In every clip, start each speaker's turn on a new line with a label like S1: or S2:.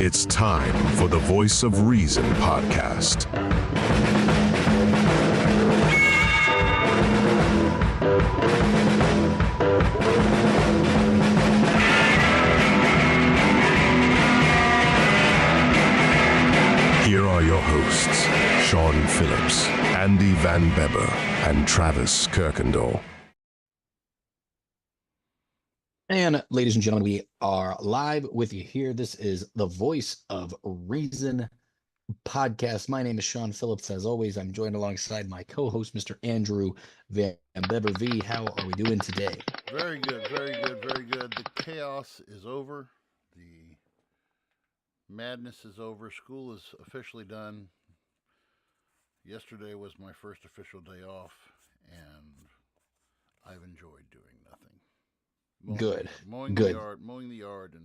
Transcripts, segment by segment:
S1: It's time for the Voice of Reason podcast. Here are your hosts, Sean Phillips, Andy Van Beber, and Travis Kirkendall.
S2: And ladies and gentlemen, we are live with you here. This is the Voice of Reason podcast. My name is Sean Phillips. As always, I'm joined alongside my co-host, Mr. Andrew Van Beber. V, how are we doing today?
S3: Very good, very good, very good. The chaos is over. The madness is over. School is officially done. Yesterday was my first official day off, and I've enjoyed doing nothing.
S2: Good.
S3: Mowing the yard, and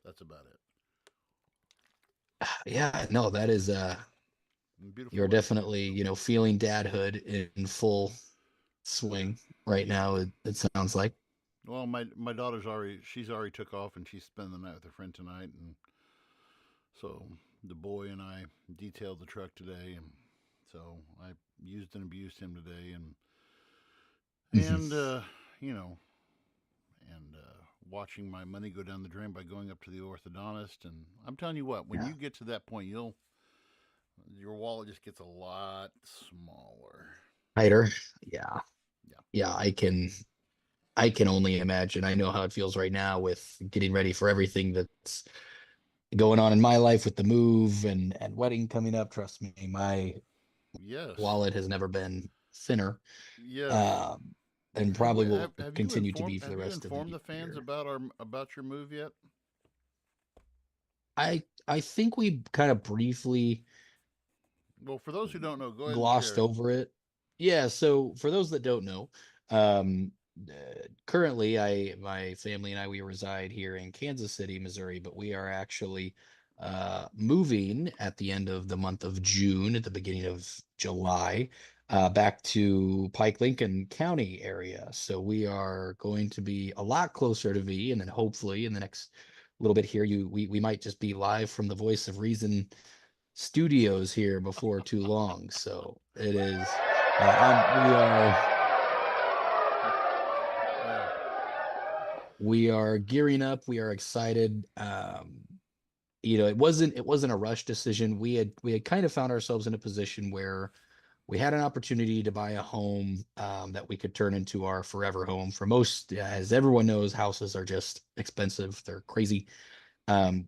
S3: that's about it.
S2: Yeah, no, that is you're definitely, feeling dadhood in full swing right now, it sounds like.
S3: Well, my daughter's she's already took off, and she's spending the night with her friend tonight, and so the boy and I detailed the truck today, and so I used and abused him today, and watching my money go down the drain by going up to the orthodontist. And I'm telling you what, when you get to that point, your wallet just gets a lot smaller.
S2: Tighter. Yeah. I can only imagine. I know how it feels right now with getting ready for everything that's going on in my life with the move and wedding coming up. Trust me, my wallet has never been thinner.
S3: Yeah.
S2: And probably will continue to be for the rest of the year.
S3: Have you informed the fans about your move yet?
S2: I think we kind of briefly.
S3: Well, for those who don't know, go ahead.
S2: Glossed over it. Yeah. So for those that don't know, currently my family and we reside here in Kansas City, Missouri, but we are actually moving at the end of the month of June, at the beginning of July. Back to Pike Lincoln County area. So we are going to be a lot closer to V, and then hopefully in the next little bit here, we might just be live from the Voice of Reason studios here before too long. So it is. We are gearing up. We are excited. It wasn't a rush decision. We had kind of found ourselves in a position where we had an opportunity to buy a home that we could turn into our forever home. For most, as everyone knows, houses are just expensive. They're crazy.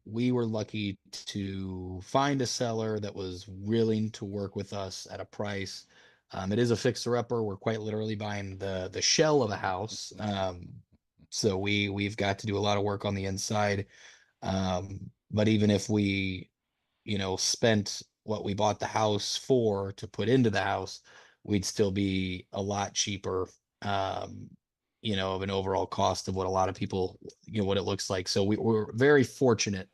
S2: We were lucky to find a seller that was willing to work with us at a price. It is a fixer-upper. We're quite literally buying the shell of a house. So we've got to do a lot of work on the inside. But even if we, spent what we bought the house for to put into the house, we'd still be a lot cheaper, of an overall cost of what a lot of people, what it looks like. So we're very fortunate,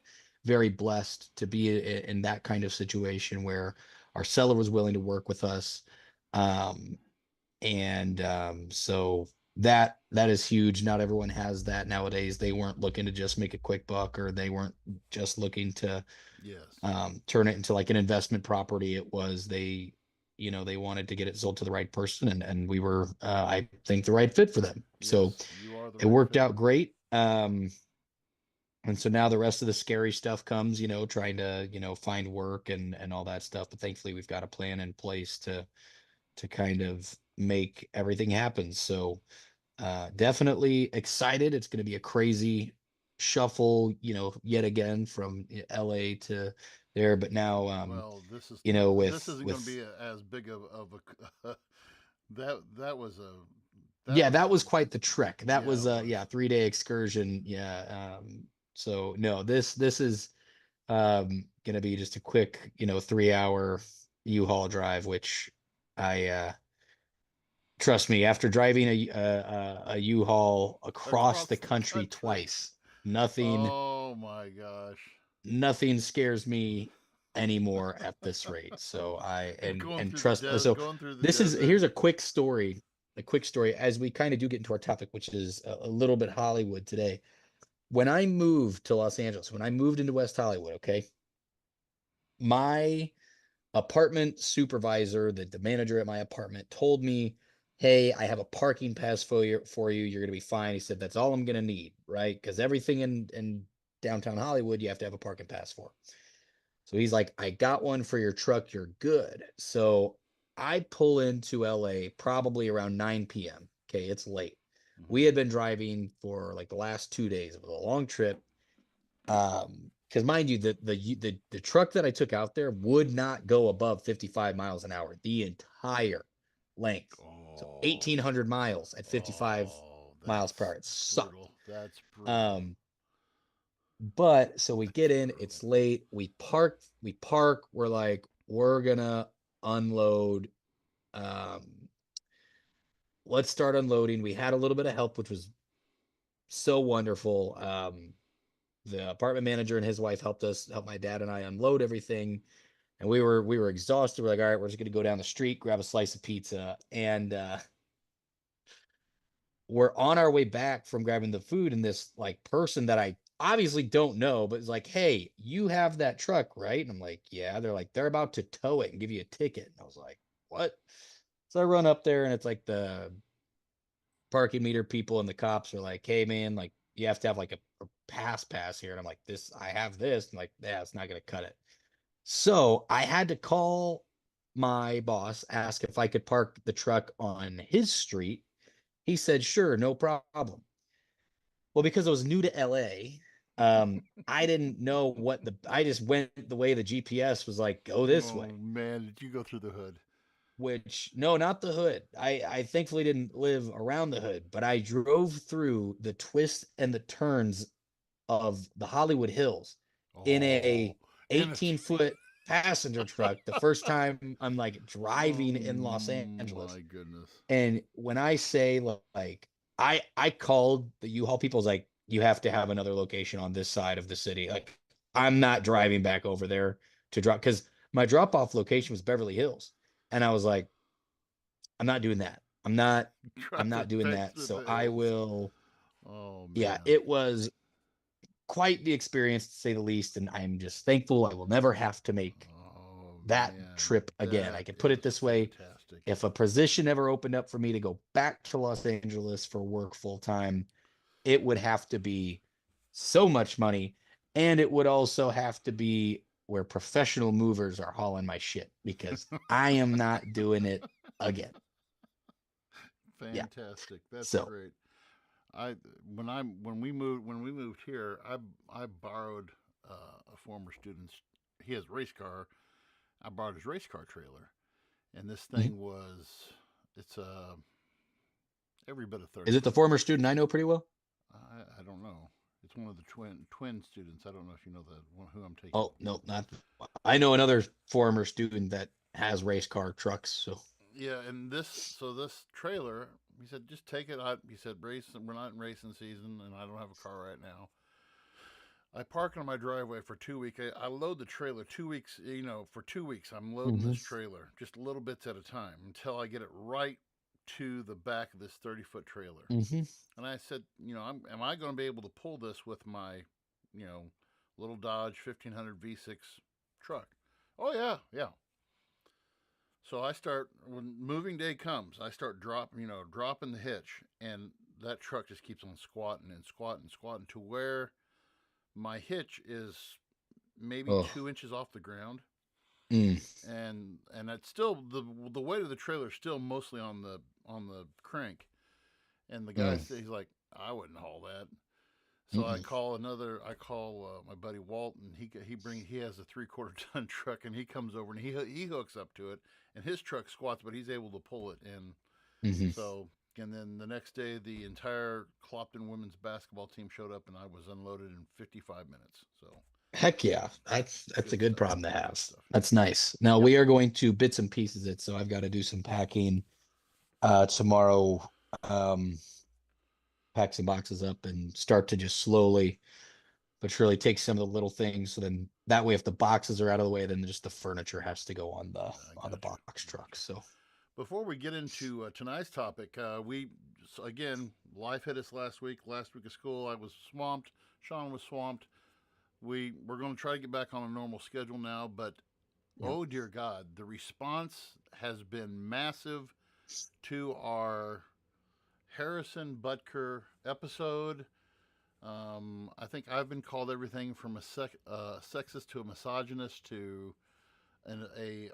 S2: very blessed to be in that kind of situation where our seller was willing to work with us. So that is huge. Not everyone has that nowadays. They weren't looking to just make a quick buck, or they weren't just looking to turn it into like an investment property. It was they wanted to get it sold to the right person, and we were I think the right fit for them.
S3: Yes,
S2: so it worked out great. And so now the rest of the scary stuff comes, trying to find work and all that stuff. But thankfully we've got a plan in place to kind of make everything happen. So definitely excited. It's going to be a crazy shuffle, yet again from LA to there. But now,
S3: this is
S2: this
S3: isn't going to be as big of a that was
S2: quite the trek. That was a 3-day excursion. So no, this is going to be just a quick 3-hour U-Haul drive, which I trust me, after driving a U-Haul across the country twice, nothing.
S3: Oh my gosh!
S2: Nothing scares me anymore at this rate. So trust. So here's a quick story. A quick story as we kind of do get into our topic, which is a little bit Hollywood today. when I moved to Los Angeles, when I moved into West Hollywood, okay, my apartment supervisor, the manager at my apartment, told me, "Hey, I have a parking pass for you. You're gonna be fine." He said, "That's all I'm gonna need, right? Because everything in downtown Hollywood, you have to have a parking pass for." So he's like, "I got one for your truck. You're good." So I pull into LA probably around 9 p.m. Okay, it's late.
S3: Mhm.
S2: We had been driving for like the last 2 days. It was a long trip. Because mind you, the truck that I took out there would not go above 55 miles an hour the entire length. So
S3: Oh,
S2: 1,800 miles at 55
S3: oh,
S2: miles per
S3: that's
S2: hour. It sucked.
S3: brutal. That's brutal.
S2: Um, but so we
S3: That's
S2: get in,
S3: brutal.
S2: it's late. We park. We're like, we're gonna unload. Um, let's start unloading. We had a little bit of help, which was so wonderful. The apartment manager and his wife help my dad and I unload everything. And we were exhausted. We're like, all right, we're just gonna go down the street, grab a slice of pizza, and we're on our way back from grabbing the food. And this like person that I obviously don't know, but it's like, "Hey, you have that truck, right?" And I'm like, "Yeah." They're like, "They're about to tow it and give you a ticket." And I was like, "What?" So I run up there, and it's like the parking meter people and the cops are like, "Hey, man, like you have to have like a pass here." And I'm like, "This, I have this." And like, "Yeah, it's not gonna cut it." So I had to call my boss, ask if I could park the truck on his street. He said, "Sure, no problem." Well, because I was new to LA, I didn't know I just went the way the GPS was like, go this
S3: Oh
S2: way,
S3: man, did you go through the hood?
S2: which no, not the hood. I thankfully didn't live around the hood, but I drove through the twists and the turns of the Hollywood Hills in
S3: Oh,
S2: a
S3: in a
S2: 18-foot passenger truck the first time I'm like driving
S3: oh
S2: in Los Angeles.
S3: my goodness.
S2: And when I say like I called the U-Haul people's like, "You have to have another location on this side of the city. Like I'm not driving back over there to drop because my drop-off location was Beverly Hills." And I was like, "I'm not doing that. I'm not
S3: Driving
S2: doing
S3: back
S2: that.
S3: through
S2: So
S3: the
S2: I
S3: hills.
S2: will."
S3: Oh
S2: Yeah,
S3: man.
S2: it was quite the experience to say the least. And I'm just thankful I will never have to make
S3: Oh
S2: that
S3: man.
S2: trip again. I
S3: That
S2: could put it
S3: is
S2: this way.
S3: fantastic.
S2: If a position ever opened up for me to go back to Los Angeles for work full time, it would have to be so much money. And it would also have to be where professional movers are hauling my shit because I am not doing it again. Yeah.
S3: Fantastic. That's
S2: So,
S3: great. I when we moved here, I borrowed a former student's. He has a race car. I borrowed his race car trailer, and this
S2: mhm.
S3: thing was it's every bit of thirty
S2: Is it the
S3: foot.
S2: former student I know pretty well?
S3: I don't know. It's one of the twin students. I don't know if you know the one who I'm taking.
S2: Oh, no, not. I know another former student that has race car trucks. So,
S3: Yeah, and this trailer, he said, just take it out. He said, race. We're not in racing season, and I don't have a car right now. I park on my driveway for 2 weeks. I load the trailer 2 weeks. For 2 weeks, I'm loading
S2: mhm,
S3: this trailer just little bits at a time until I get it right to the back of this 30-foot trailer.
S2: mhm.
S3: And I said, am I going to be able to pull this with my, you know, little Dodge 1500 V6 truck? Oh yeah, yeah. So I start when moving day comes. I start dropping the hitch, and that truck just keeps on squatting and squatting and squatting to where my hitch is maybe
S2: Oh,
S3: 2 inches off the ground,
S2: mm,
S3: and it's still the weight of the trailer is still mostly on the crank. And the guy
S2: mm,
S3: said he's like, I wouldn't haul that. So
S2: mm-mm.
S3: I call my buddy Walt, and he has a 3/4 ton truck, and he comes over and he hooks up to it, and his truck squats, but he's able to pull it. And
S2: Mhm.
S3: so and then the next day, the entire Clopton women's basketball team showed up, and I was unloaded in 55 minutes. So
S2: Heck yeah. That's a
S3: good
S2: good
S3: stuff.
S2: problem to
S3: Good
S2: have.
S3: stuff.
S2: That's nice. Now
S3: Yep.
S2: we are going to bits and pieces it, so I've got to do some packing tomorrow. Um, pack some boxes up and start to just slowly but surely take some of the little things. So then that way, if the boxes are out of the way, then just the furniture has to go on the
S3: I got you.
S2: box
S3: I got
S2: truck.
S3: you.
S2: So
S3: Before we get into tonight's topic, again, life hit us last week. Last week of school, I was swamped. Sean was swamped. We're going to try to get back on a normal schedule now, but
S2: Yeah.
S3: oh dear God, the response has been massive to our Harrison Butker episode. I think I've been called everything from a sexist to a misogynist to a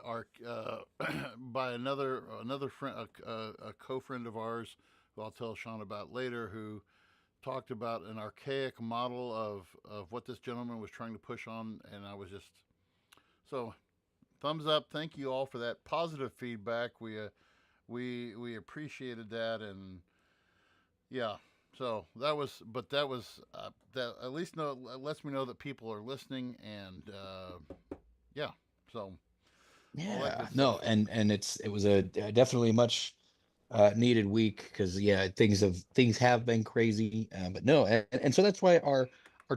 S3: by another friend, a co-friend of ours, who I'll tell Sean about later, who talked about an archaic model of what this gentleman was trying to push on, and I was just so thumbs up. Thank you all for that positive feedback. We appreciated that, and yeah. So that was that at least lets me know that people are listening, and yeah. So all that
S2: Yeah,
S3: good
S2: no,
S3: stuff.
S2: and it was a definitely much needed week because yeah, things have been crazy, but no, and so that's why our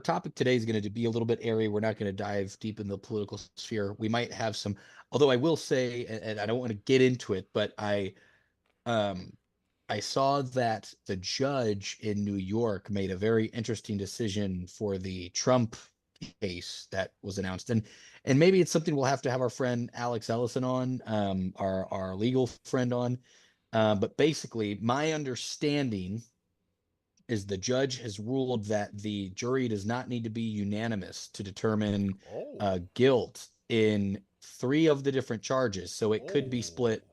S2: topic today is going to be a little bit airy. We're not going to dive deep in the political sphere. We might have some, although I will say, and I don't want to get into it, but um I saw that the judge in New York made a very interesting decision for the Trump case that was announced. And maybe it's something we'll have to have our friend Alex Ellison on, our legal friend on. But basically, my understanding is the judge has ruled that the jury does not need to be unanimous to determine
S3: Oh,
S2: guilt in three of the different charges. So it could be
S3: oh,
S2: split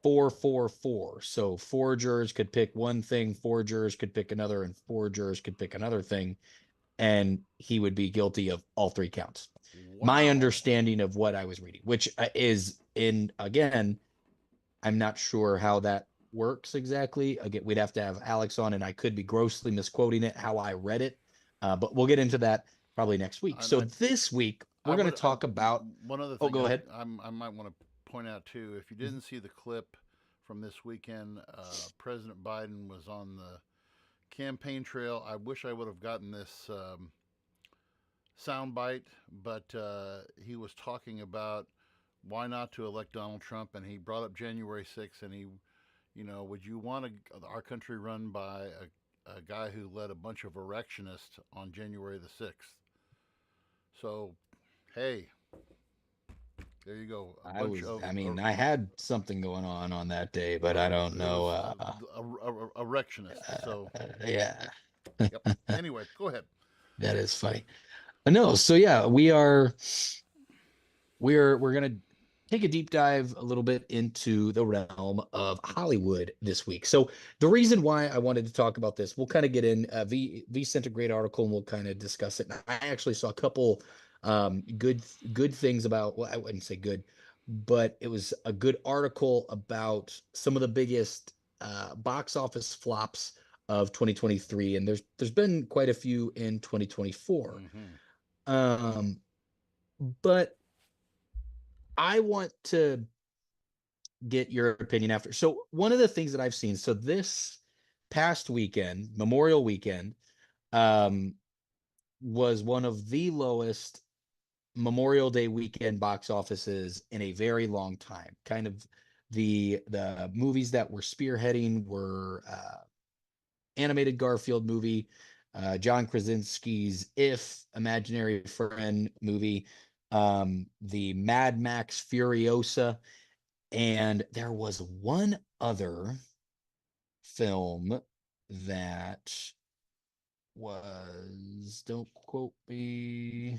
S2: 4-4-4. So four jurors could pick one thing, four jurors could pick another, and four jurors could pick another thing. And he would be guilty of all three counts. My
S3: wow.
S2: understanding of what I was reading, which is in, again, I'm not sure how that works exactly. Again, we'd have to have Alex on, and I could be grossly misquoting it, how I read it. But we'll get into that probably next week.
S3: And
S2: So this week,
S3: I
S2: we're going to
S3: would
S2: talk about,
S3: one other
S2: oh,
S3: thing
S2: go ahead.
S3: I might want to point out too. If you didn't see the clip from this weekend, President Biden was on the campaign trail. I wish I would have gotten this soundbite, but he was talking about why not to elect Donald Trump, and he brought up January 6th, and would you want our country run by a guy who led a bunch of erectionists on January the 6th? So, hey, there you go. A bunch of
S2: I mean, I had something going on that day, but I don't
S3: it
S2: know.
S3: was erectionists. So,
S2: Yeah,
S3: yep. Anyway, go ahead.
S2: that is funny. No, so yeah, we're gonna take a deep dive a little bit into the realm of Hollywood this week. So the reason why I wanted to talk about this, we'll kind of get in. V sent a great article, and we'll kind of discuss it. And I actually saw a couple good things about. Well, I wouldn't say good, but it was a good article about some of the biggest box office flops of 2023, and there's been quite a few in 2024.
S3: Mm-hmm.
S2: Um, but I want to get your opinion after. So one of the things that I've seen, so this past weekend, Memorial Weekend, um, was one of the lowest Memorial Day weekend box offices in a very long time. Kind of the movies that were spearheading were animated Garfield movie, John Krasinski's If Imaginary Friend movie, the Mad Max Furiosa, and there was one other film that was, don't quote me,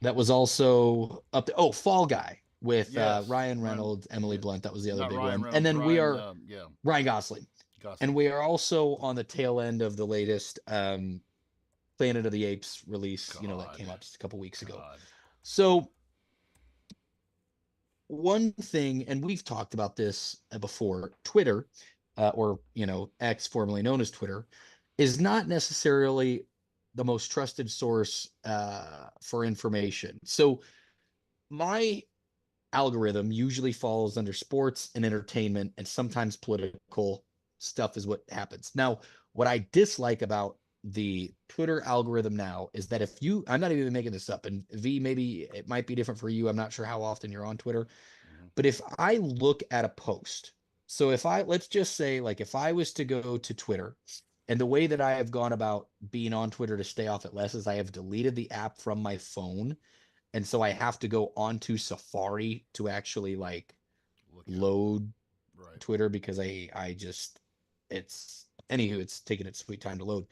S2: that was also up to, oh, Fall Guy with
S3: Yes,
S2: Ryan
S3: Ryan.
S2: Reynolds, Emily
S3: Yeah,
S2: Blunt. That was the other
S3: not
S2: big
S3: Ryan
S2: one. And
S3: Reynolds.
S2: then we
S3: Ryan.
S2: are
S3: Yeah,
S2: Ryan Gosling. And
S3: Gosling.
S2: we are also on the tail end of the latest Planet of the Apes release, that
S3: God,
S2: came out just a couple weeks ago.
S3: God.
S2: So one thing, and we've talked about this before, Twitter, or X, formerly known as Twitter, is not necessarily the most trusted source for information. So my algorithm usually falls under sports and entertainment, and sometimes political stuff is what happens. Now, what I dislike about the Twitter algorithm now is that if you, I'm not even making this up, and V, maybe it might be different for you. I'm not sure how often you're on Twitter, But if I look at a post, so let's just say, like, if I was to go to Twitter, and the way that I have gone about being on Twitter to stay off it less is I have deleted the app from my phone. And so I have to go onto Safari to actually like load
S3: Right.
S2: Twitter because I just it's taking its sweet time to load.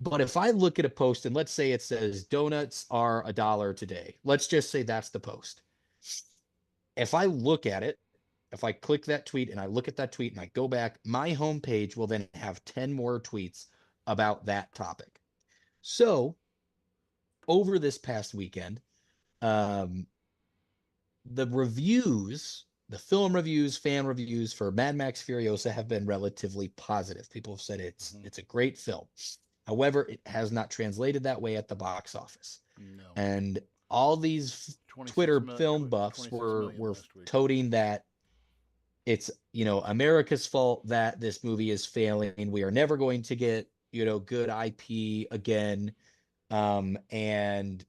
S2: But if I look at a post and let's say it says donuts are $1 today, let's just say that's the post. If I look at it, if I click that tweet and I look at that tweet and I go back, my homepage will then have 10 more tweets about that topic. So over this past weekend, the reviews, the film reviews, fan reviews for Mad Max Furiosa have been relatively positive. People have said it's a great film. However, it has not translated that way at the box office.
S3: No.
S2: And all these Twitter film buffs were toting that it's, America's fault that this movie is failing. We are never going to get, good IP again. And,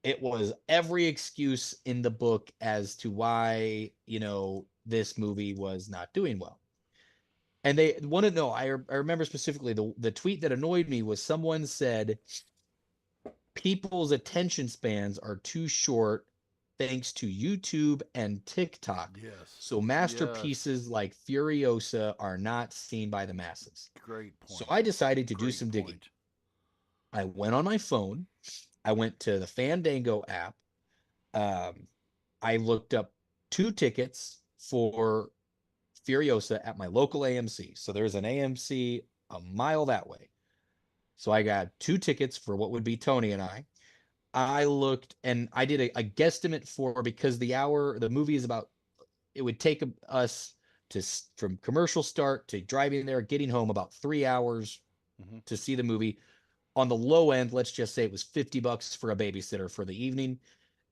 S2: it was every excuse in the book as to why, this movie was not doing well. And they want to know, I remember specifically the tweet that annoyed me was someone said, people's attention spans are too short thanks to YouTube and TikTok.
S3: Yes.
S2: So masterpieces like Furiosa are not seen by the masses.
S3: Great point.
S2: So I decided to do some digging. I went on my phone. I went to the Fandango app. I looked up 2 tickets for Furiosa at my local AMC. So there's an AMC a mile that way. So I got 2 tickets for what would be Tony and I. I looked and I did a guesstimate for, because the movie is about, it would take us from commercial start to driving there, getting home, about 3 hours to see the movie. On the low end, let's just say it was $50 for a babysitter for the evening.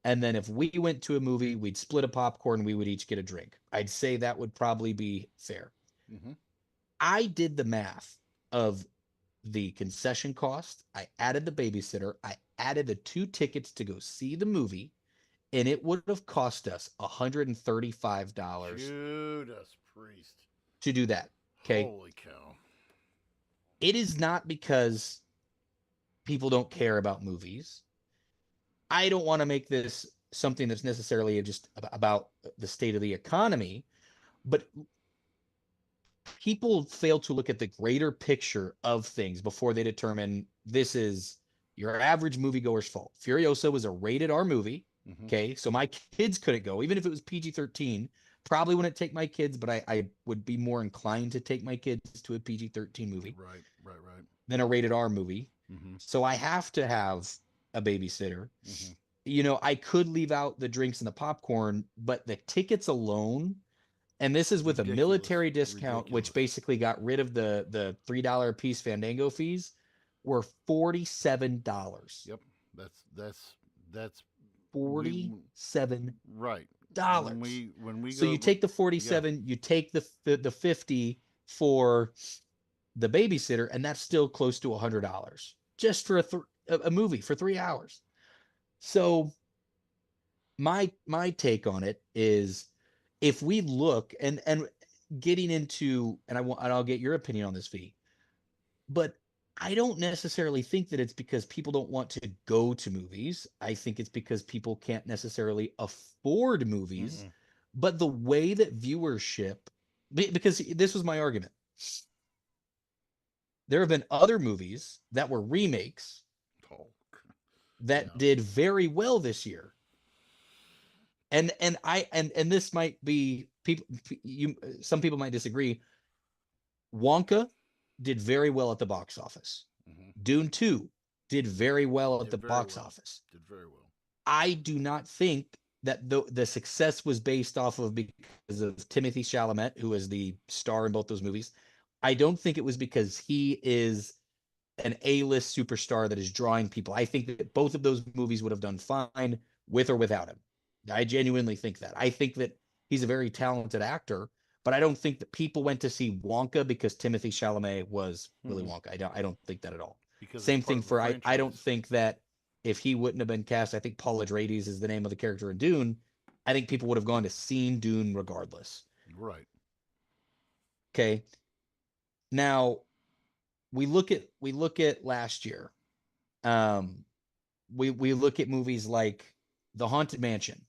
S2: And then if we went to a movie, we'd split a popcorn, we would each get a drink. I'd say that would probably be fair. I did the math of the concession cost. I added the babysitter. I added the 2 tickets to go see the movie, and it would have cost us $135
S3: Judas Priest
S2: to do that. Okay.
S3: Holy cow.
S2: It is not because people don't care about movies. I don't want to make this something that's necessarily just about the state of the economy, but people fail to look at the greater picture of things before they determine this is your average moviegoer's fault. Furiosa was a rated R movie. Okay. So my kids couldn't go, even if it was PG-13. Probably wouldn't take my kids, but I would be more inclined to take my kids to a PG-13 movie.
S3: Right.
S2: Than a rated R movie. So I have to have a babysitter. I could leave out the drinks and the popcorn, but the tickets alone, and this is with a military discount, which basically got rid of the $3 a piece Fandango fees, were $47.
S3: Yep. That's
S2: $47.
S3: Right. When we
S2: so
S3: go,
S2: you take the 47, you take the 50 for the babysitter, and that's still close to $100 just for a movie for 3 hours. So my take on it is, if we look and getting into, and I'll get your opinion on this, V, but I don't necessarily think that it's because people don't want to go to movies. I think it's because people can't necessarily afford movies. But the way that viewership, because this was my argument, there have been other movies that were remakes that did very well this year. And this might be some people might disagree. Wonka did very well at the box office. Dune 2 did very well at the box office.
S3: Did very well.
S2: I do not think that the success was based off of because of Timothée Chalamet, who is the star in both those movies. I don't think it was because he is an A-list superstar that is drawing people. I think that both of those movies would have done fine with or without him. I genuinely think that. I think that he's a very talented actor, but I don't think that people went to see Wonka because Timothée Chalamet was Willy Wonka. I don't think that at all. Same thing for I don't think that if he wouldn't have been cast, I think Paul Atreides is the name of the character in Dune. I think people would have gone to seen Dune regardless.
S3: Right.
S2: Okay. Now we look at last year. Um, we look at movies like The Haunted Mansion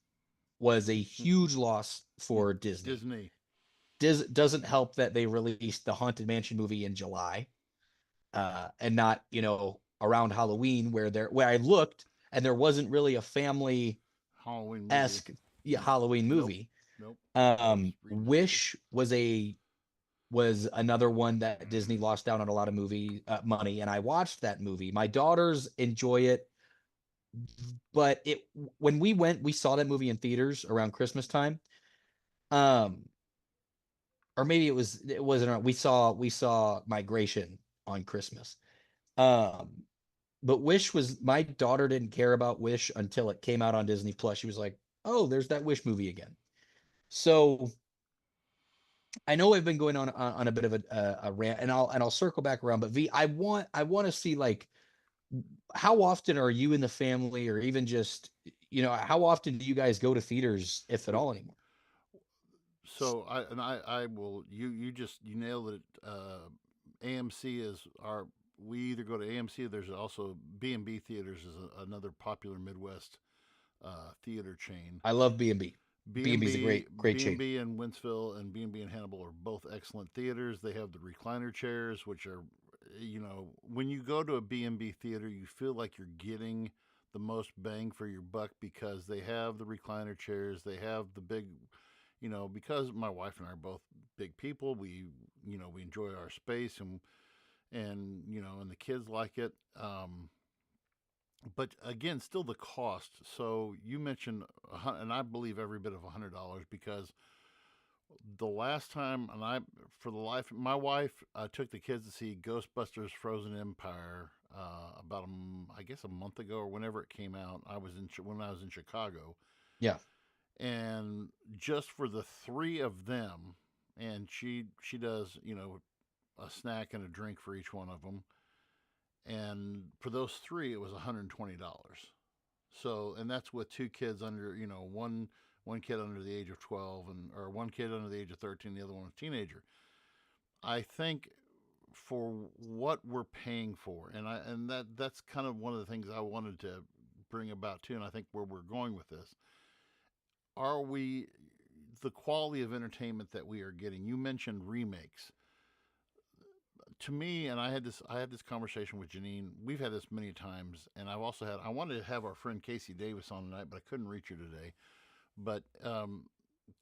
S2: was a huge loss for Disney.
S3: Disney.
S2: Doesn't help that they released the Haunted Mansion movie in July, and not around Halloween where I looked and there wasn't really a family
S3: Halloween movie.
S2: esque Halloween movie.
S3: Nope.
S2: Wish was another one that Disney lost out on a lot of movie money, and I watched that movie. My daughters enjoy it, but when we saw that movie in theaters around Christmas time. Or maybe it wasn't around, we saw Migration on Christmas. But Wish was, my daughter didn't care about Wish until it came out on Disney Plus. She was like, "Oh, there's that Wish movie again." So I know I've been going on a bit of a rant, and I'll circle back around. But V, I want to see, like, how often are you and the family, or even just how often do you guys go to theaters, if at all, anymore?
S3: So I will you nailed it. AMC is our we either go to AMC. There's also B&B Theaters is another popular Midwest theater chain.
S2: I love B&B. B&B is a great chain.
S3: B&B in Wentzville and B&B in Hannibal are both excellent theaters. They have the recliner chairs, which are, when you go to a B&B theater, you feel like you're getting the most bang for your buck because they have the recliner chairs. They have the big, because my wife and I are both big people, we enjoy our space and the kids like it. But again, still the cost. So you mentioned, and I believe every bit of $100 because the last time, for the life, my wife took the kids to see Ghostbusters: Frozen Empire about I guess a month ago or whenever it came out. When I was in Chicago.
S2: Yeah.
S3: And just for the three of them, and she does a snack and a drink for each one of them. And for those three, it was $120. So, and that's with two kids under, one kid under the age of 12 or one kid under the age of 13, the other one a teenager. I think for what we're paying for, and that's kind of one of the things I wanted to bring about too, and I think where we're going with this, are we the quality of entertainment that we are getting? You mentioned remakes. To me, and I had this conversation with Janine. We've had this many times, and I wanted to have our friend Casey Davis on tonight, but I couldn't reach her today. But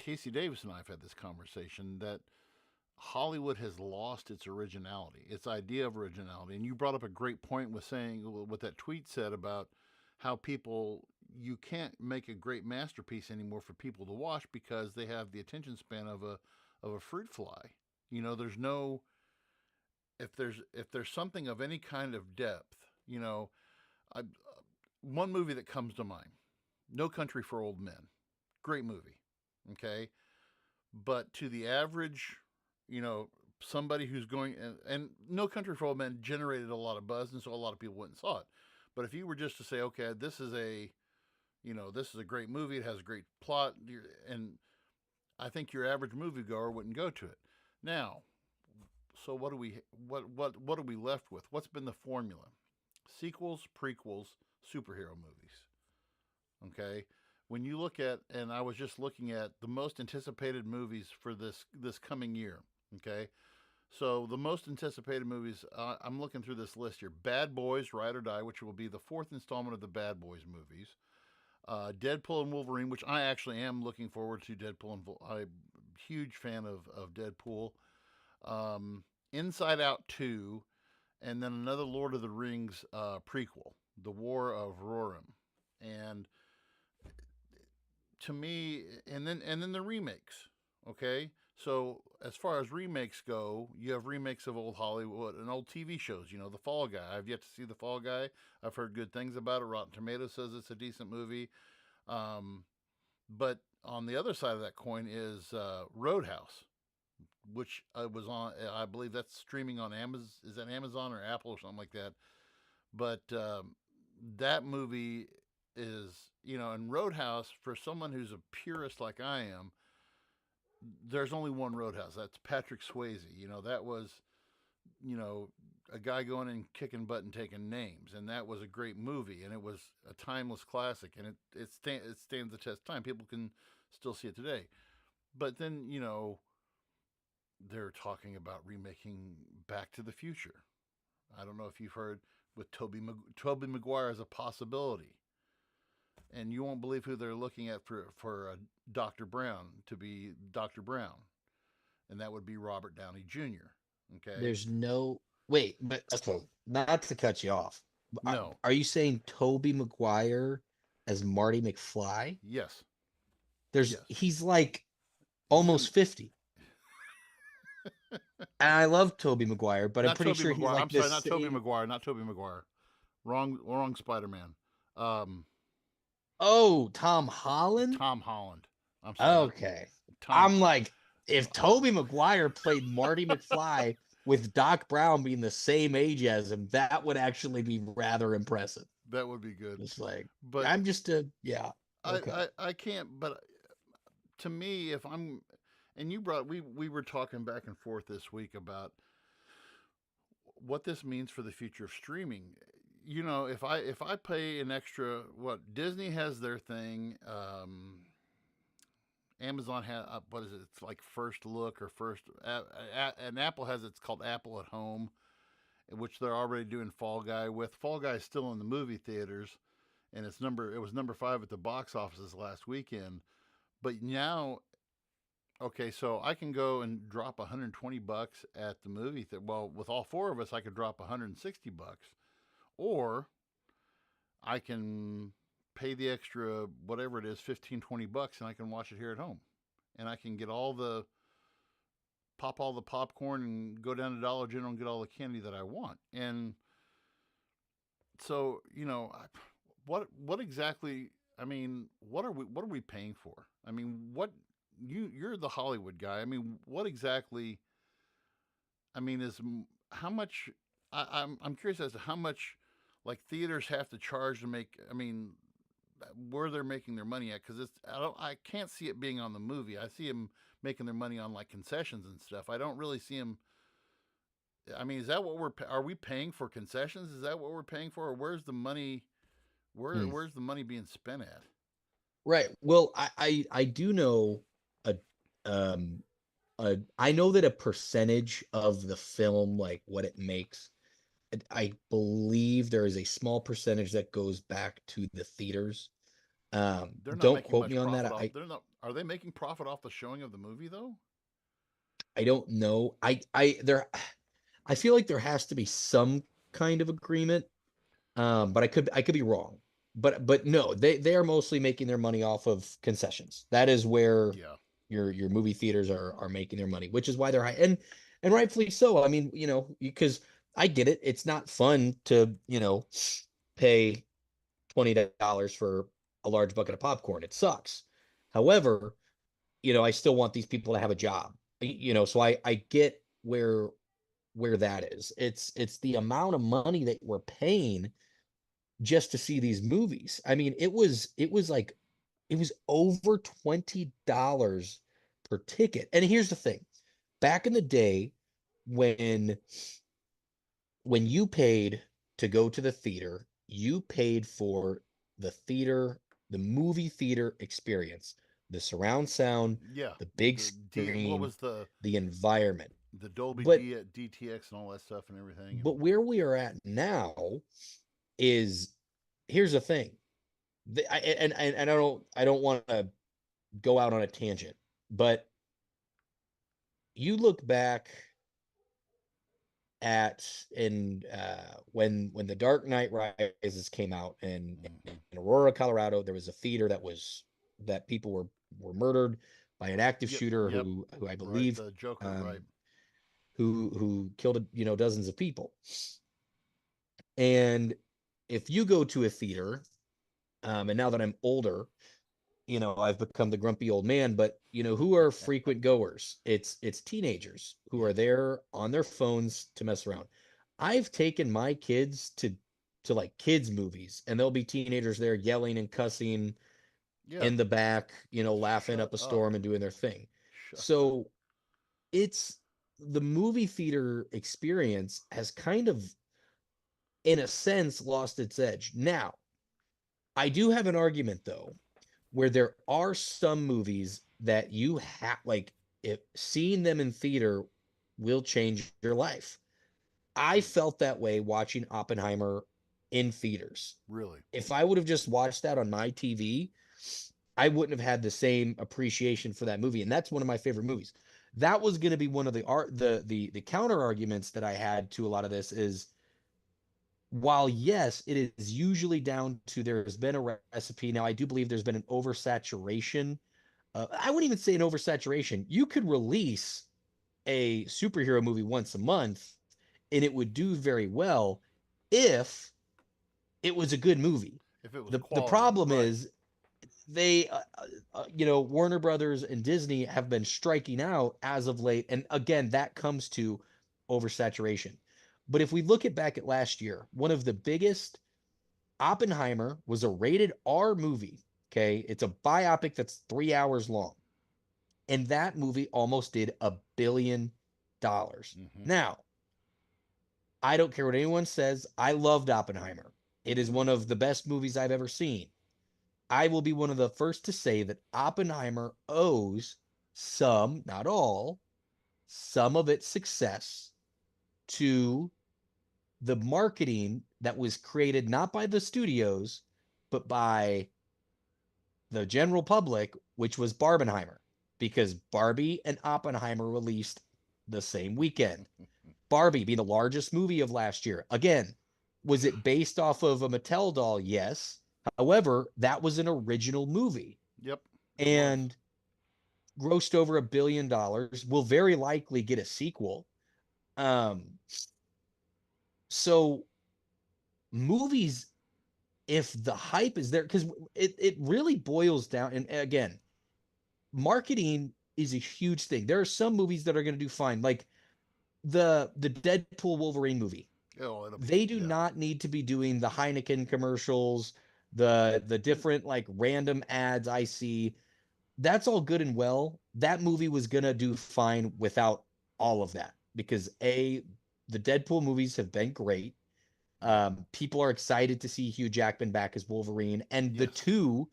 S3: Casey Davis and I have had this conversation that Hollywood has lost its originality, its idea of originality. And you brought up a great point with saying what that tweet said about how you can't make a great masterpiece anymore for people to watch because they have the attention span of a fruit fly. There's no, if there's something of any kind of depth, one movie that comes to mind, No Country for Old Men, great movie, okay, but to the average, somebody who's going and No Country for Old Men generated a lot of buzz, and so a lot of people went and saw it. But if you were just to say, okay, this is a great movie, it has a great plot, and I think your average moviegoer wouldn't go to it. Now, so what are we left with? What's been the formula? Sequels, prequels, superhero movies. Okay? When you look at, and I was just looking at the most anticipated movies for this coming year. Okay? So the most anticipated movies, I'm looking through this list here. Bad Boys, Ride or Die, which will be the fourth installment of the Bad Boys movies. Deadpool and Wolverine, which I actually am looking forward to. Deadpool and I'm a huge fan of Deadpool. Inside Out 2, and then another Lord of the Rings prequel, The War of Rohirrim. And to me, and then the remakes, okay? So as far as remakes go, you have remakes of old Hollywood and old TV shows. The Fall Guy. I've yet to see The Fall Guy. I've heard good things about it. Rotten Tomatoes says it's a decent movie. But on the other side of that coin is Roadhouse, which was on, I believe that's streaming on Amazon. Is that Amazon or Apple or something like that? But that movie is, in Roadhouse, for someone who's a purist like I am, there's only one Roadhouse. That's Patrick Swayze. That was, you know, a guy going and kicking butt and taking names, and that was a great movie, and it was a timeless classic, and it stands the test of time. People can still see it today. But then, they're talking about remaking Back to the Future. I don't know if you've heard with Toby Maguire as a possibility, and you won't believe who they're looking at for Dr. Brown to be Dr. Brown, and that would be Robert Downey Jr. Okay,
S2: There's no wait, but okay, not to cut you off.
S3: no,
S2: Are you saying Toby Maguire as Marty McFly?
S3: yes, yes,
S2: He's like
S3: you,
S2: almost 50. And I love Toby Maguire, but I'm
S3: not
S2: pretty
S3: Toby
S2: sure he's
S3: Maguire.
S2: like
S3: I'm sorry,
S2: this
S3: not Toby
S2: same.
S3: Maguire, not Toby Maguire. Wrong Spider Man. Um,
S2: Oh, Tom Holland?
S3: Tom Holland. I'm sorry, not
S2: Okay.
S3: Tom.
S2: I'm like, if Toby Maguire played Marty McFly with Doc Brown being the same age as him, that would actually be rather impressive.
S3: That would be good.
S2: It's like,
S3: But
S2: I'm just yeah. Okay.
S3: I can't. But to me, if I'm, and we were talking back and forth this week about what this means for the future of streaming. If I pay an extra, what Disney has their thing, Amazon has what is it? It's like First Look or First, and Apple has it's called Apple at Home, which they're already doing Fall Guy with. Fall Guy is still in the movie theaters, and it was number 5 at the box offices last weekend. But now, okay, so I can go and drop $120 at the movie theater. Well, with all 4 of us, I could drop $160, or I can pay the extra whatever it is, 15-20 bucks, and I can watch it here at home, and I can get pop all the popcorn and go down to Dollar General and get all the candy that I want. And so, what exactly? I mean, what are we paying for? I mean, you're the Hollywood guy. I mean, what exactly? I mean, is how much? I'm curious as to how much, like, theaters have to charge to make. I mean, where they're making their money at, because I can't see it being on the movie. I see them making their money on like concessions and stuff. I don't really see them. I mean, is that what are we paying for concessions? Is that what we're paying for, or where's the money? Where's the money being spent at?
S2: Right. Well, I do know a um I know that a percentage of the film, like what it makes, I believe there is a small percentage that goes back to the theaters.
S3: They're not
S2: Don't
S3: making
S2: quote
S3: much
S2: me on that.
S3: profit off. They're not. Are they making profit off the showing of the movie though?
S2: I don't know. I feel like there has to be some kind of agreement. But I could be wrong. But no, they are mostly making their money off of concessions. That is where
S3: Yeah.
S2: your movie theaters are making their money, which is why they're high, and rightfully so. I mean, because I get it. It's not fun to, pay $20 for a large bucket of popcorn. It sucks. However, I still want these people to have a job. So I get where that is. It's the amount of money that we're paying just to see these movies. I mean, it was over $20 per ticket. And here's the thing. Back in the day when you paid to go to the theater, you paid for the movie theater experience, the surround sound,
S3: Yeah.
S2: the big
S3: What
S2: screen,
S3: was
S2: the environment.
S3: the Dolby
S2: But
S3: DTX and all that stuff and everything?
S2: but where we are at now is, here's the thing. And I don't want to go out on a tangent, but you look back at when The Dark Knight Rises came out in Aurora, Colorado, there was a theater that people were murdered by an active shooter
S3: Yep.
S2: who I believe,
S3: right, the Joker, right?
S2: who killed dozens of people. And if you go to a theater, and now that I'm older, I've become the grumpy old man, but who are frequent goers? It's teenagers who are there on their phones to mess around. I've taken my kids to to like kids movies, and there'll be teenagers there yelling and cussing
S3: Yeah.
S2: in the back, laughing
S3: Shut
S2: up a
S3: up.
S2: storm and doing their thing.
S3: Shut up.
S2: So it's the movie theater experience has kind of, in a sense, lost its edge. Now, I do have an argument though, where there are some movies that you have like, if seeing them in theater will change your life. I felt that way watching Oppenheimer in theaters.
S3: Really.
S2: If I would have just watched that on my TV, I wouldn't have had the same appreciation for that movie. And that's one of my favorite movies. That was going to be one of the art the counter arguments that I had to a lot of this is, while yes, it is usually down to there's been a recipe. Now I do believe there's been an oversaturation. I wouldn't even say an oversaturation. You could release a superhero movie once a month and it would do very well if it was a good movie.
S3: If it was
S2: The
S3: quality,
S2: problem
S3: right?
S2: is they Warner Brothers and Disney have been striking out as of late, and again that comes to oversaturation. But if we look at back at last year, one of the biggest, Oppenheimer was a rated R movie. Okay, it's a biopic that's 3 hours long, and that movie almost did $1 billion.
S3: Mm-hmm.
S2: Now, I don't care what anyone says, I loved Oppenheimer. It is one of the best movies I've ever seen. I will be one of the first to say that Oppenheimer owes some, not all, some of its success to the marketing that was created not by the studios, but by the general public, which was Barbenheimer, because Barbie and Oppenheimer released the same weekend. Barbie being the largest movie of last year. Again, was it based off of a Mattel doll? Yes. However, that was an original movie
S3: Yep. It was.
S2: and grossed over $1 billion. Will very likely get a sequel. Um, so movies, if the hype is there, because it really boils down, and again, marketing is a huge thing. There are some movies that are going to do fine, like the Deadpool Wolverine movie.
S3: Oh, it'll be.
S2: They do
S3: Yeah.
S2: not need to be doing the Heineken commercials, the different like random ads I see. That's all good and well. That movie was gonna do fine without all of that because the Deadpool movies have been great. People are excited to see Hugh Jackman back as Wolverine, and the
S3: Yes.
S2: two,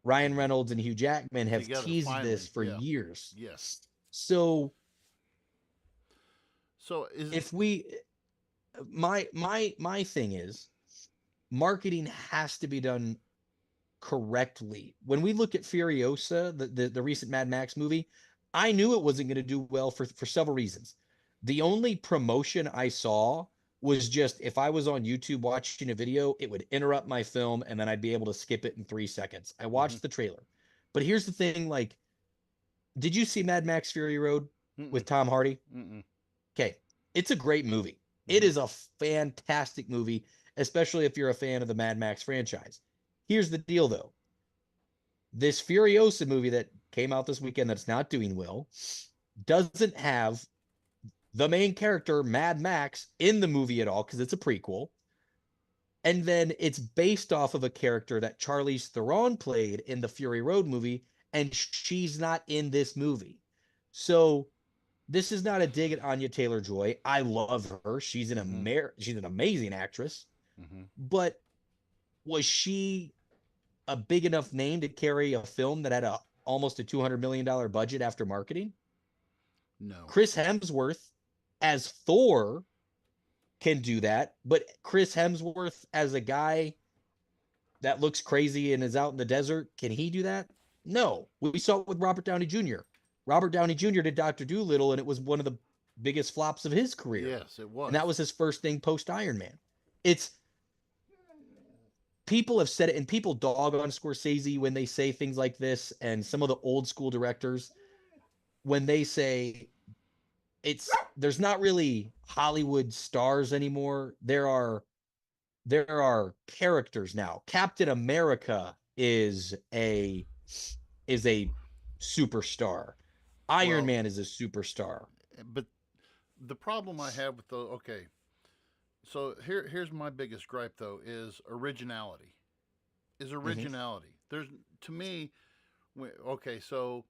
S2: Ryan Reynolds and Hugh Jackman, have
S3: Together,
S2: teased this
S3: finally.
S2: for
S3: Yeah.
S2: years.
S3: Yes.
S2: So
S3: So is
S2: if we, my thing is, marketing has to be done correctly. When we look at Furiosa, the recent Mad Max movie, I knew it wasn't going to do well for several reasons. The only promotion I saw was just if I was on YouTube watching a video, it would interrupt my film and then I'd be able to skip it in 3 seconds. I
S3: mm-hmm.
S2: watched the trailer. But here's the thing, like, did you see Mad Max Fury Road
S3: Mm-mm.
S2: with Tom Hardy?
S3: Mm-mm.
S2: Okay. It's a great movie.
S3: Mm-hmm.
S2: It is a fantastic movie, especially if you're a fan of the Mad Max franchise. Here's the deal though. This Furiosa movie that came out this weekend that's not doing well doesn't have the main character, Mad Max, in the movie at all because it's a prequel. And then it's based off of a character that Charlize Theron played in the Fury Road movie, and she's not in this movie. So this is not a dig at Anya Taylor-Joy. I love her. She's she's an amazing actress.
S3: Mm-hmm.
S2: But was she a big enough name to carry a film that had almost a $200 million budget after marketing?
S3: No.
S2: Chris Hemsworth as Thor can do that, but Chris Hemsworth as a guy that looks crazy and is out in the desert, can he do that? No. We saw it with Robert Downey Jr. Robert Downey Jr. did Dr. Dolittle, and it was one of the biggest flops of his career.
S3: Yes, it was.
S2: And that was his first thing post Iron Man. It's people have said it, and people dog on Scorsese when they say things like this, and some of the old school directors when they say there's not really Hollywood stars anymore. There are characters now. Captain America is a superstar. Iron Man is a superstar.
S3: But the problem I have with okay, So here's my biggest gripe though is originality. Is
S2: Hmm.
S3: originality. There's to me okay, so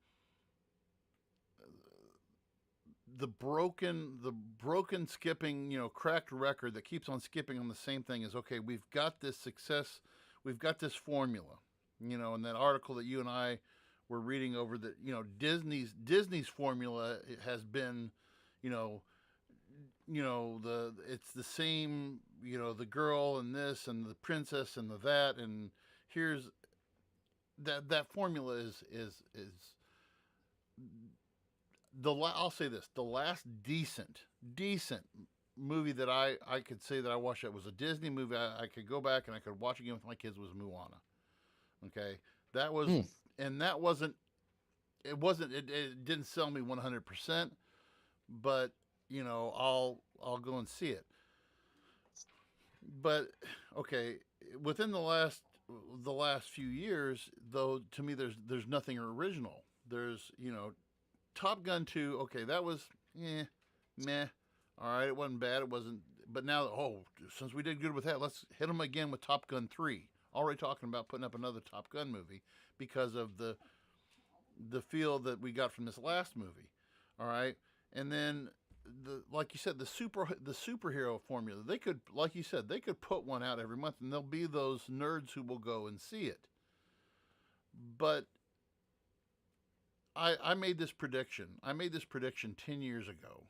S3: the broken skipping, cracked record that keeps on skipping on the same thing is okay, we've got this success, we've got this formula. In that article that you and I were reading over that, Disney's formula has been, you know, the it's the same, the girl and this and the princess and the that, and here's that formula is I'll say this: the last decent movie that I could say that I watched that was a Disney movie I could go back and I could watch again with my kids was Moana. Okay, that was
S2: Hmm.
S3: and that wasn't it didn't sell me 100%, but I'll go and see it. But okay, within the last few years, though, to me there's nothing original. There's Top Gun 2, okay, that was meh. All right, it wasn't bad. It wasn't, but now, since we did good with that, let's hit them again with Top Gun 3. Already talking about putting up another Top Gun movie because of the feel that we got from this last movie. All right, and then like you said, the superhero formula. They could, like you said, they could put one out every month, and there'll be those nerds who will go and see it. But I made this prediction. I made this prediction 10 years ago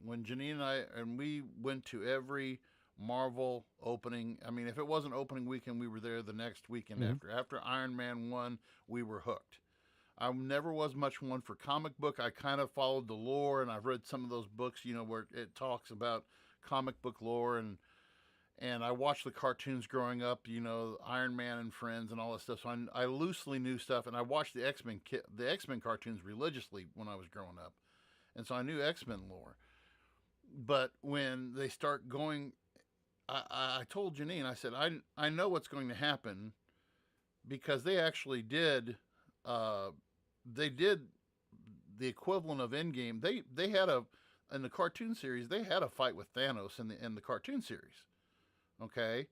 S3: when Janine and we went to every Marvel opening. I mean, if it wasn't opening weekend, we were there the next weekend
S2: Hmm.
S3: after. After Iron Man 1, we were hooked. I never was much one for comic book. I kind of followed the lore, and I've read some of those books, where it talks about comic book lore, and I watched the cartoons growing up, Iron Man and Friends and all that stuff. So I loosely knew stuff, and I watched the X Men cartoons religiously when I was growing up, and so I knew X-Men lore. But when they start going, I told Janine, I said, I know what's going to happen because uh, they did the equivalent of Endgame. They had in the cartoon series, they had a fight with Thanos in the cartoon series. Okay,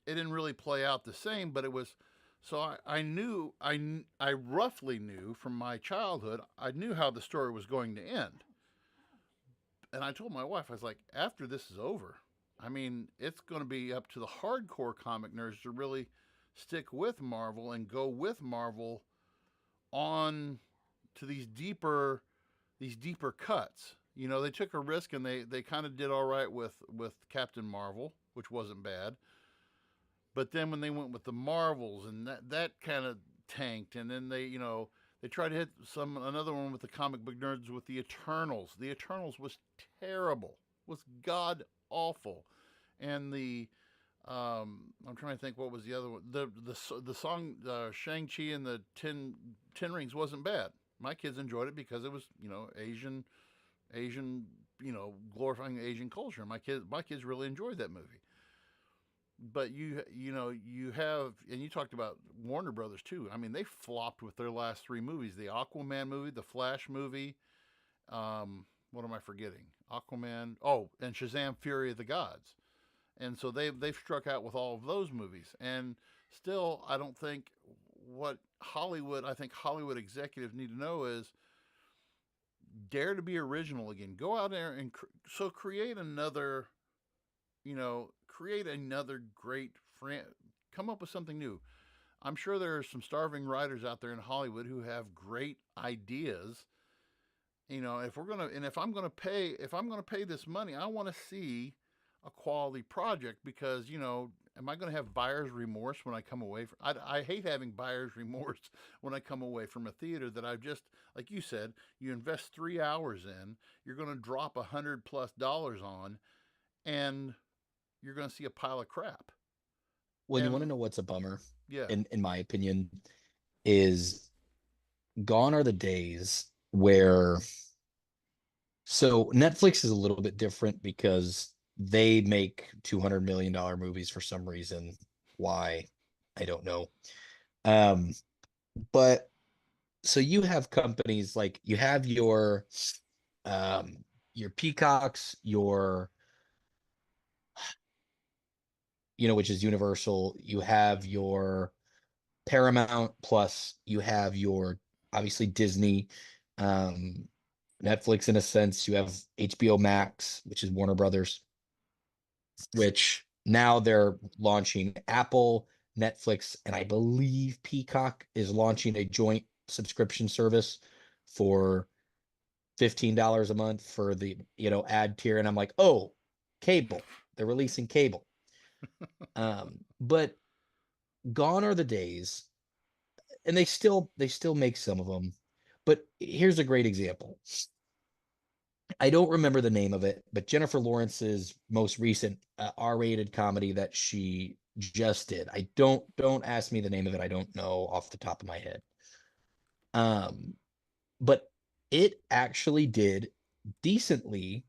S3: it didn't really play out the same, but it was. So I knew I roughly knew from my childhood. I knew how the story was going to end, and I told my wife, I was like, after this is over, I mean, it's going to be up to the hardcore comic nerds to really stick with Marvel and go with Marvel on to these deeper cuts. They took a risk and they kind of did all right with Captain Marvel, which wasn't bad. But then when they went with the Marvels and that kind of tanked, and then they tried to hit another one with the comic book nerds with the Eternals. The Eternals was terrible, was god awful, and I'm trying to think what was the other one. The song Shang Chi and the Ten Rings wasn't bad. My kids enjoyed it because it was Asian glorifying Asian culture. My kids really enjoyed that movie. But you have, and you talked about Warner Brothers too. I mean, they flopped with their last three movies: the Aquaman movie, the Flash movie. What am I forgetting? Aquaman. Oh, and Shazam: Fury of the Gods. And so they've struck out with all of those movies. And still, I don't think what Hollywood. I think Hollywood executives need to know is dare to be original again. Go out there and create another great come up with something new. I'm sure there are some starving writers out there in Hollywood who have great ideas. If I'm going to pay this money, I want to see a quality project because, am I going to have buyer's remorse when I come away from I hate having buyer's remorse when I come away from a theater that I've just, like you said, you invest 3 hours in, you're going to drop $100+ on, and you're going to see a pile of crap.
S2: Well, you want to
S3: And
S2: know what's a bummer,
S3: yeah,
S2: in my opinion, is gone are the days where so Netflix is a little bit different because they make $200 million movies for some reason. Why? I don't know. Um, but so you have companies like you have um your Peacocks, which is Universal. You have your Paramount Plus. You have your obviously Disney, um, Netflix in a sense. You have HBO Max, which is Warner Brothers, which now they're launching Apple, Netflix, and I believe Peacock is launching a joint subscription service for $15 a month for the ad tier. And I'm like, oh, cable. They're releasing cable. But gone are the days, and they still make some of them. But here's a great example. I don't remember the name of it, but Jennifer Lawrence's most recent R-rated comedy that she just did. I don't ask me the name of it. I don't know off the top of my head. Um, but it actually did decently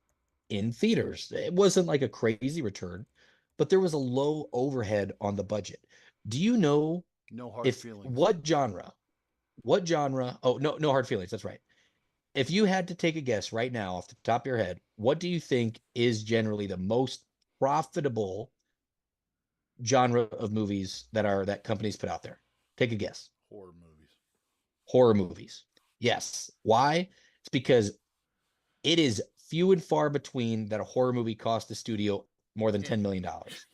S2: in theaters. It wasn't like a crazy return, but there was a low overhead on the budget. Do you know
S3: No hard
S2: if
S3: feelings.
S2: what genre? What genre? Oh, no, no hard feelings. That's right. If you had to take a guess right now off the top of your head, what do you think is generally the most profitable genre of movies that companies put out there? Take a guess.
S3: Horror movies.
S2: Horror movies. Yes. Why? It's because it is few and far between that a horror movie costs the studio more than $10 million.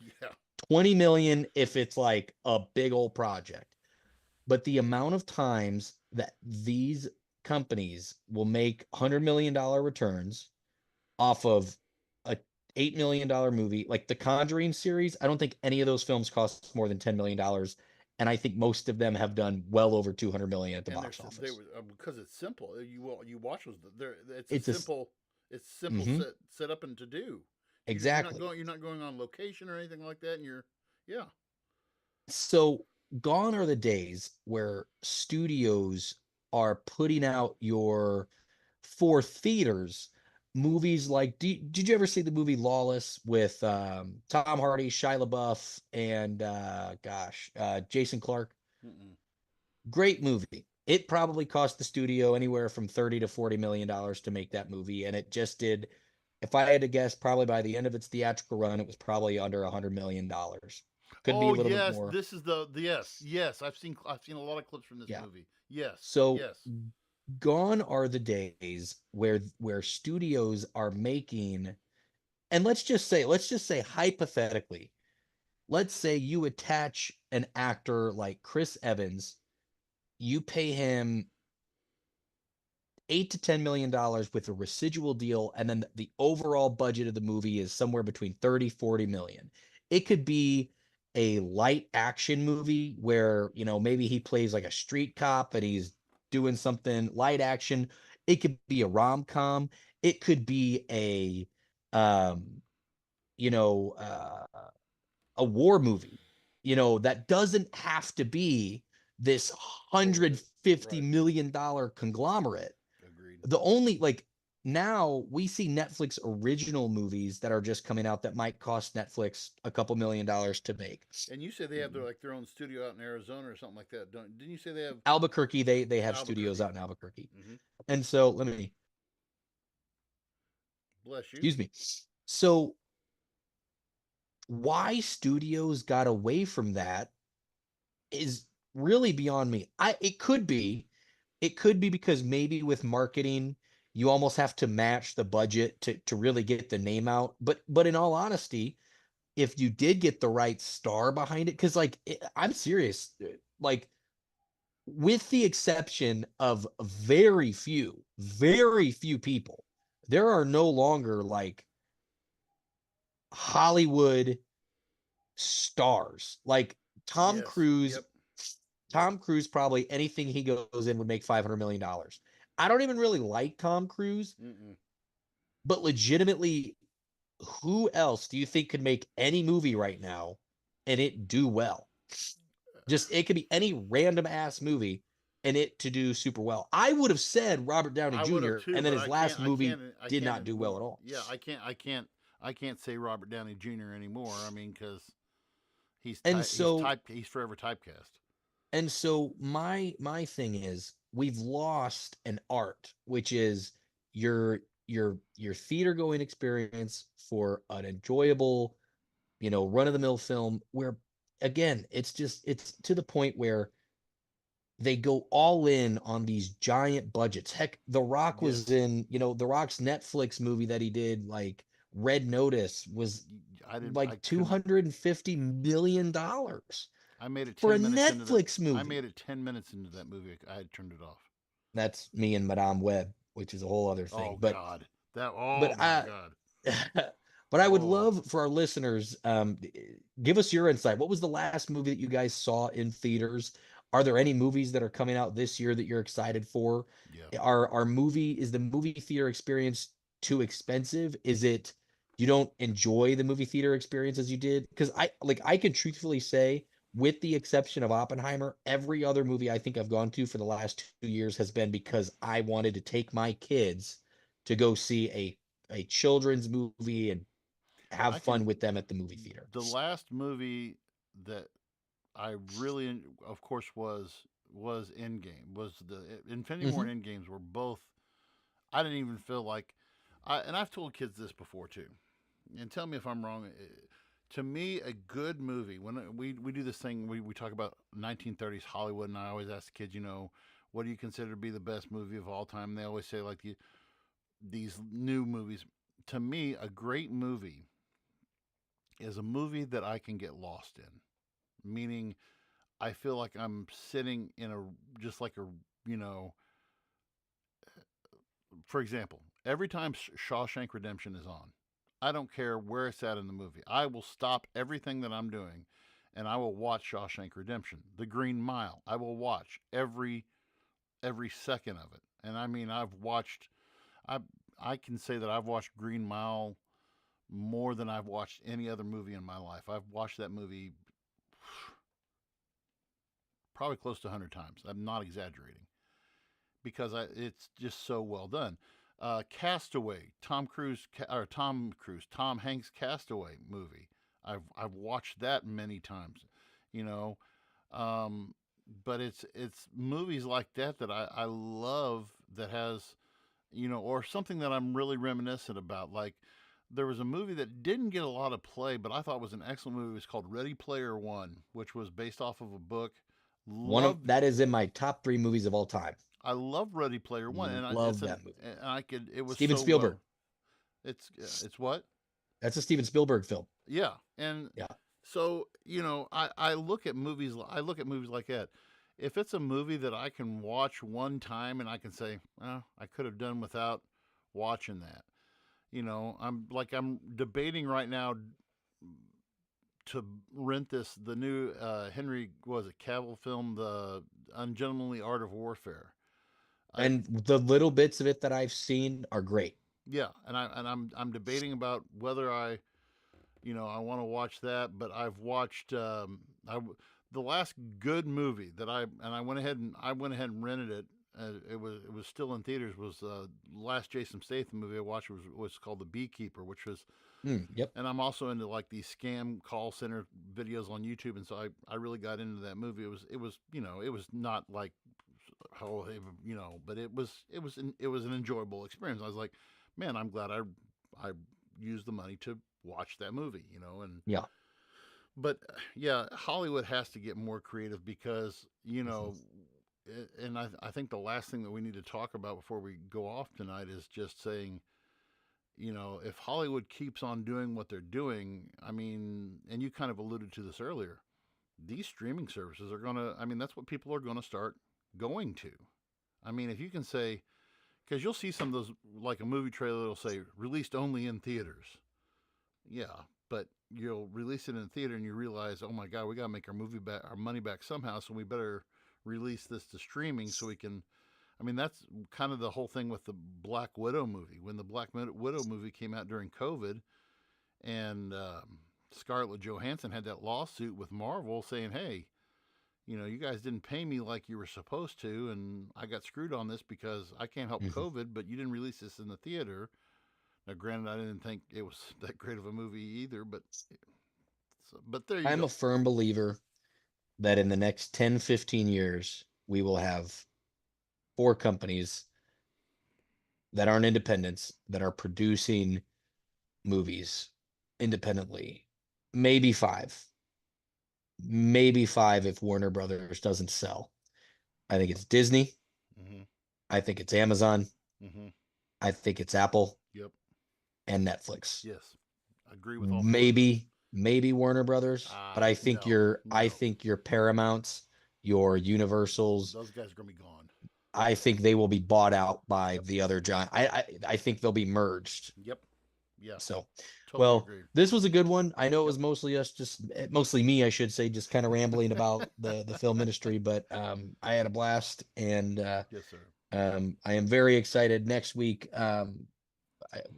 S3: Yeah.
S2: 20 million if it's like a big old project. But the amount of times that these companies will make $100 million returns off of a $8 million movie, like the Conjuring series, I don't think any of those films cost more than $10 million. And I think most of them have done well over 200 million at the
S3: And
S2: box office.
S3: because it's simple. You watch those. It's a
S2: It's a
S3: simple. It's simple
S2: mhm,
S3: set up and to do.
S2: exactly.
S3: You're not going on location or anything like that. And yeah.
S2: So gone are the days where studios are putting out your for theaters movies like did you ever see the movie Lawless with Tom Hardy, Shia LaBeouf, and Jason Clarke?
S3: Mm-mm.
S2: Great movie. It probably cost the studio anywhere from 30 to 40 million dollars to make that movie, and it just did, if I had to guess, probably by the end of its theatrical run it was probably under 100 million dollars. Could be
S3: Oh
S2: a little bit
S3: yes,
S2: more.
S3: this is the yes. I've seen a lot of clips from this
S2: Yeah.
S3: movie. Yes,
S2: So
S3: yes.
S2: gone are the days where studios are making, and let's just say hypothetically, let's say you attach an actor like Chris Evans, you pay him 8 to 10 million dollars with a residual deal, and then the overall budget of the movie is somewhere between 30 40 million. It could be a light action movie where maybe he plays like a street cop and he's doing something light action. It could be a rom-com. It could be um you know uh a war movie, that doesn't have to be this
S3: Totally
S2: 150
S3: right.
S2: million dollar conglomerate.
S3: Agreed.
S2: The only like Now we see Netflix original movies that are just coming out that might cost Netflix a couple $1 million to make.
S3: And you say they have their own studio out in Arizona or something like that. Didn't you say they have
S2: Albuquerque, they have studios
S3: Albuquerque?
S2: out in Albuquerque.
S3: Mm-hmm.
S2: And so let me
S3: Bless you.
S2: excuse me. So why studios got away from that is really beyond me. It could be because maybe with marketing you almost have to match the budget to really get the name out. But in all honesty, if you did get the right star behind it, because I'm serious, like with the exception of very few people, there are no longer like Hollywood stars like Tom
S3: Yes.
S2: Cruise.
S3: Yep. Yep.
S2: Tom Cruise, probably anything he goes in would make $500 million. I don't even really like Tom Cruise,
S3: Mm-mm.
S2: but legitimately, who else do you think could make any movie right now and it do well? Just it could be any random ass movie and it to do super well. I would have said Robert Downey
S3: I would have
S2: Jr.,
S3: too,
S2: and then
S3: but
S2: his last movie
S3: I
S2: did
S3: can't
S2: not do well
S3: anymore.
S2: at all.
S3: Yeah, I can't say Robert Downey Jr. anymore. I mean, because
S2: And so
S3: he's forever typecast.
S2: my thing is we've lost an art, which is your theater going experience for an enjoyable run of the mill film where, again, it's to the point where they go all in on these giant budgets. Heck, The Rock was
S3: Yes.
S2: in, The Rock's Netflix movie that he did, like Red Notice, was
S3: I didn't. I
S2: like
S3: couldn't.
S2: $250 million
S3: I made it
S2: for a
S3: 10 minutes into that.
S2: Netflix
S3: I
S2: movie.
S3: made it 10 minutes into that movie. I had turned it off.
S2: That's me and Madame Web, which is a whole other
S3: Oh
S2: thing. But
S3: God. That. Oh
S2: but
S3: my
S2: I
S3: God.
S2: but I would
S3: Oh.
S2: love for our listeners, give us your insight. What was the last movie that you guys saw in theaters? Are there any movies that are coming out this year that you're excited for?
S3: Yeah.
S2: Is the movie theater experience too expensive? Is it you don't enjoy the movie theater experience as you did? Because I can truthfully say, with the exception of Oppenheimer, every other movie I think I've gone to for the last 2 years has been because I wanted to take my kids to go see a children's movie and have
S3: I
S2: fun
S3: can.
S2: with them at the movie theater.
S3: The last movie that I really, of course, was Endgame. Was the Infinity War
S2: Hmm.
S3: and Endgames were both. I didn't even feel like. And I've told kids this before too, and tell me if I'm wrong. To me, a good movie, when we do this thing, we talk about 1930s Hollywood, and I always ask the kids, what do you consider to be the best movie of all time? And they always say, like, these new movies. To me, a great movie is a movie that I can get lost in, meaning I feel like I'm sitting in just like you know, for example, every time Shawshank Redemption is on, I don't care where it's at in the movie. I will stop everything that I'm doing and I will watch Shawshank Redemption. The Green Mile, I will watch every second of it. And I mean, I I can say that I've watched Green Mile more than I've watched any other movie in my life. I've watched that movie probably close to 100 times. I'm not exaggerating because it's just so well done. Castaway, Tom Hanks Castaway movie. I've watched that many times, you know. Um, but it's movies like that that I love that has, or something that I'm really reminiscent about. Like there was a movie that didn't get a lot of play, but I thought was an excellent movie. It was called Ready Player One, which was based off of a book.
S2: One of
S3: Loved
S2: that is in my top three movies of all time.
S3: I love Ready Player One, and
S2: Love that movie.
S3: it was
S2: Steven
S3: so
S2: Spielberg.
S3: well. It's what?
S2: That's a Steven Spielberg film.
S3: Yeah, and
S2: Yeah.
S3: so I look at movies. I look at movies like that. If it's a movie that I can watch one time and I can say, oh, I could have done without watching that. I'm debating right now to rent the new Henry was it Cavill film, The Ungentlemanly Art of Warfare. I
S2: And the little bits of it that I've seen are great.
S3: Yeah, and I'm debating about whether I want to watch that, but I've watched the last good movie that I went ahead and rented it. It was still in theaters. Was last Jason Statham movie I watched was called The Beekeeper, which was.
S2: Yep.
S3: And I'm also into like these scam call center videos on YouTube, and so I really got into that movie. It was not like how but it was an enjoyable experience. I was like, man, I'm glad I used the money to watch that movie, and
S2: Yeah.
S3: but yeah, Hollywood has to get more creative because
S2: Mhm.
S3: and I think the last thing that we need to talk about before we go off tonight is just saying, if Hollywood keeps on doing what they're doing, I mean, and you kind of alluded to this earlier, these streaming services are going to, I mean, that's what people are going to start going to. I mean, if you can say, because you'll see some of those, like a movie trailer, it'll say released only in theaters. Yeah, but you'll release it in theater and you realize, oh my God, we got to make our money back somehow, so we better release this to streaming so we can. I mean, that's kind of the whole thing with the Black Widow movie. When the Black Widow movie came out during COVID, and Scarlett Johansson had that lawsuit with Marvel saying, hey, you guys didn't pay me like you were supposed to, and I got screwed on this because I can't help
S2: Mhm.
S3: COVID, but you didn't release this in the theater. Now, granted, I didn't think it was that great of a movie either, but there you
S2: I'm a
S3: go.
S2: firm believer that in the next 10, 15 years, we will have four companies that aren't independents that are producing movies independently, maybe 5. Maybe 5 if Warner Brothers doesn't sell. I think it's Disney.
S3: Mm-hmm.
S2: I think it's Amazon.
S3: Mm-hmm.
S2: I think it's Apple.
S3: Yep.
S2: And Netflix.
S3: Yes. I agree with all 4 of those.
S2: Maybe Warner Brothers, but I think
S3: no.
S2: I think your Paramounts, your Universals,
S3: Those guys are gonna be gone.
S2: I think they will be bought out by the other giant. I think they'll be merged.
S3: Yep. Yeah.
S2: So,
S3: Totally agree.
S2: this was a good one. I know it was mostly us, mostly me, I should say, just kind of rambling about the film industry, but I had a blast, and
S3: Yes, sir.
S2: I am very excited. Next week, I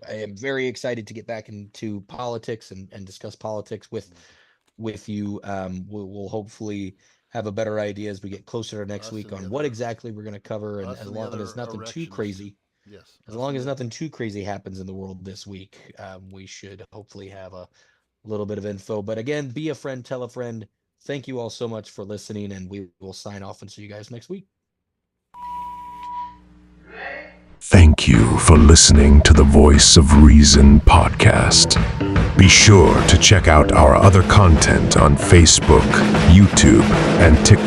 S2: am very excited to get back into politics and discuss politics with you. We'll hopefully have a better idea as we get closer to next week on what exactly we're going to cover, and as long as nothing too crazy.
S3: Yes.
S2: As long as nothing too crazy happens in the world this week, we should hopefully have a little bit of info. But again, be a friend, tell a friend. Thank you all so much for listening, and we will sign off and see you guys next week.
S1: Thank you for listening to the Voice of Reason podcast. Be sure to check out our other content on Facebook, YouTube, and TikTok.